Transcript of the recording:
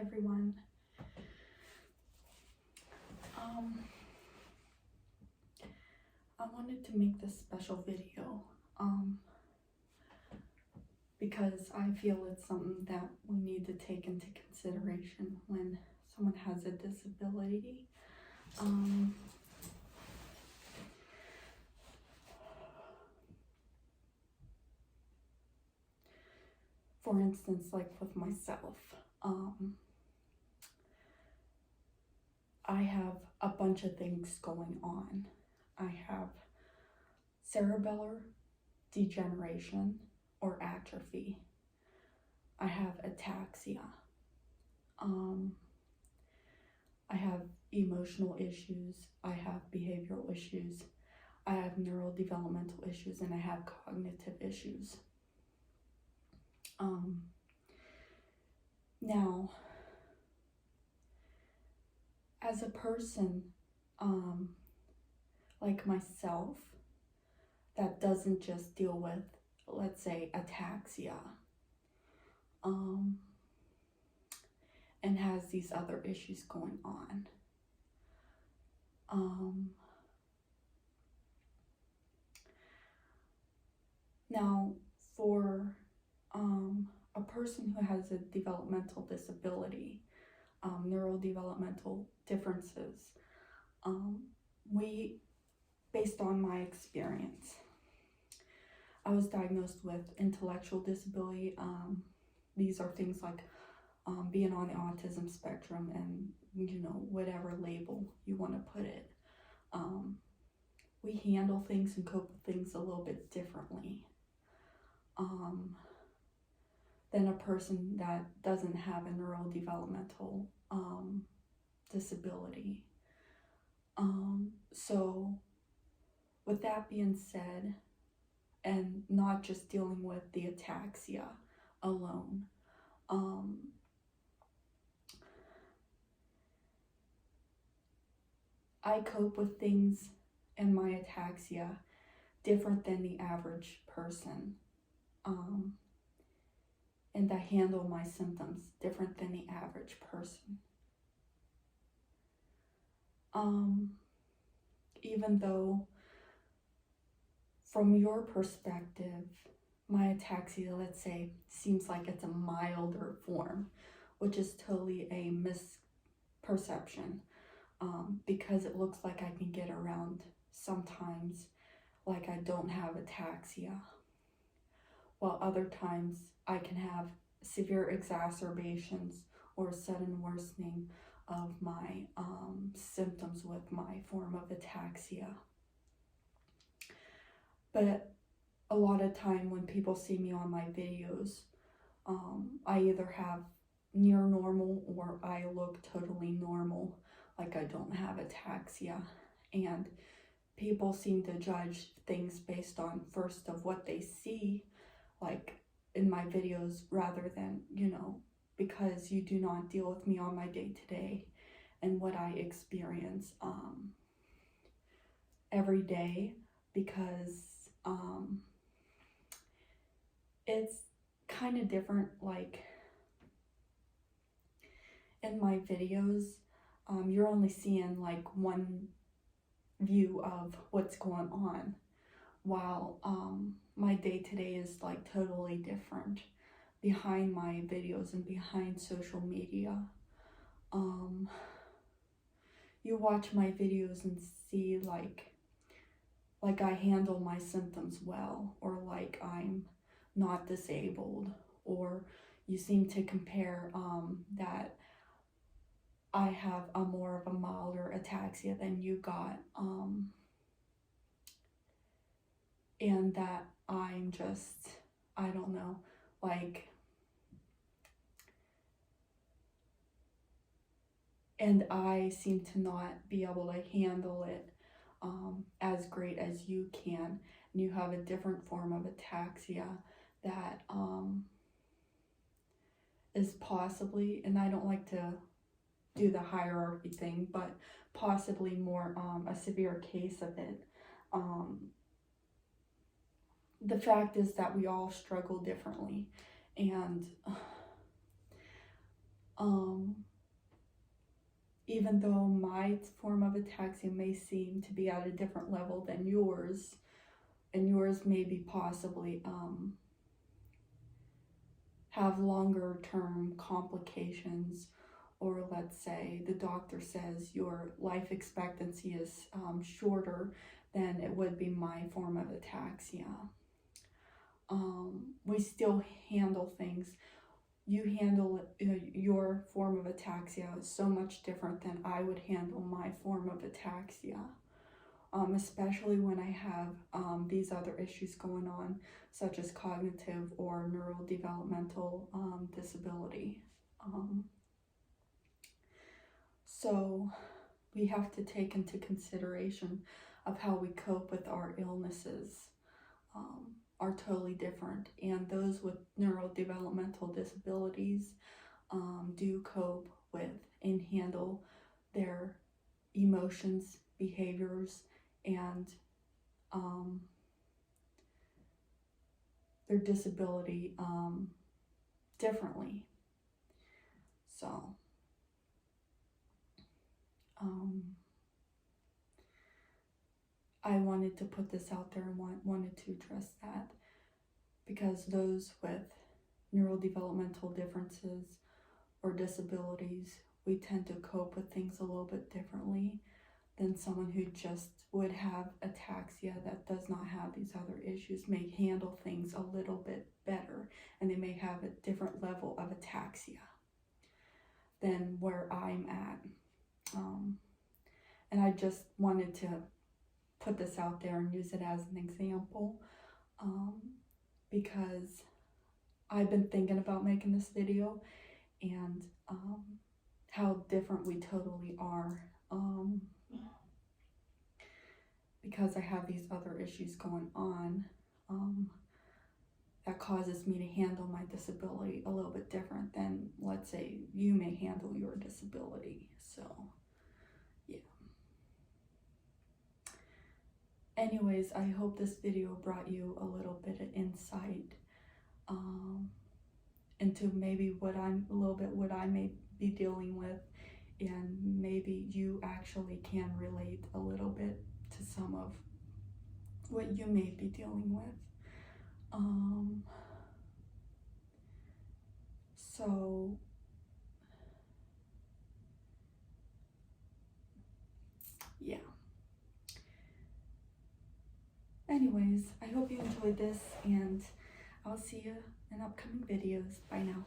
everyone. I wanted to make this special video because I feel it's something that we need to take into consideration when someone has a disability. For instance, like with myself, I have a bunch of things going on. I have cerebellar degeneration or atrophy. I have ataxia. I have emotional issues. I have behavioral issues. I have neurodevelopmental issues, and I have cognitive issues. Now, as a person like myself that doesn't just deal with, let's say, ataxia and has these other issues going on, now for a person who has a developmental disability, neurodevelopmental differences, based on my experience, I was diagnosed with intellectual disability. These are things like being on the autism spectrum and, whatever label you want to put it. We handle things and cope with things a little bit differently than a person that doesn't have a neurodevelopmental disability. So with that being said, and not just dealing with the ataxia alone, I cope with things in my ataxia different than the average person. And I handle my symptoms different than the average person. Even though from your perspective, my ataxia, let's say, seems like it's a milder form, which is totally a misperception, because it looks like I can get around sometimes like I don't have ataxia, while other times I can have severe exacerbations or sudden worsening of my symptoms with my form of ataxia. But a lot of time when people see me on my videos, I either have near normal or I look totally normal, like I don't have ataxia. And people seem to judge things based on first of what they see, like in my videos, rather than, because you do not deal with me on my day-to-day and what I experience every day, because it's kind of different. Like in my videos, you're only seeing like one view of what's going on, while my day-to-day is like totally different behind my videos and behind social media. You watch my videos and see like I handle my symptoms well, or like I'm not disabled, or you seem to compare that I have a more of a milder ataxia than you got, and that I'm just, I don't know, like, and I seem to not be able to handle it as great as you can, and you have a different form of ataxia that is possibly, and I don't like to do the hierarchy thing, but possibly more a severe case of it. The fact is that we all struggle differently, and Even though my form of ataxia may seem to be at a different level than yours, and yours maybe possibly have longer term complications, or let's say the doctor says your life expectancy is shorter than it would be my form of ataxia. We still handle things. You handle your form of ataxia so much different than I would handle my form of ataxia, especially when I have these other issues going on, such as cognitive or neurodevelopmental disability. So we have to take into consideration of how we cope with our illnesses are totally different, and those with neurodevelopmental disabilities do cope with and handle their emotions, behaviors, and their disability differently. So I wanted to put this out there and wanted to address that, because those with neurodevelopmental differences or disabilities, we tend to cope with things a little bit differently than someone who just would have ataxia that does not have these other issues, may handle things a little bit better, and they may have a different level of ataxia than where I'm at. And I just wanted to put this out there and use it as an example, because I've been thinking about making this video, and how different we totally are, because I have these other issues going on that causes me to handle my disability a little bit different than, let's say, you may handle your disability. So yeah. Anyways, I hope this video brought you a little bit of insight into maybe what I may be dealing with, and maybe you actually can relate a little bit to some of what you may be dealing with. So yeah. Anyways, I hope you enjoyed this, and I'll see you in upcoming videos. Bye now.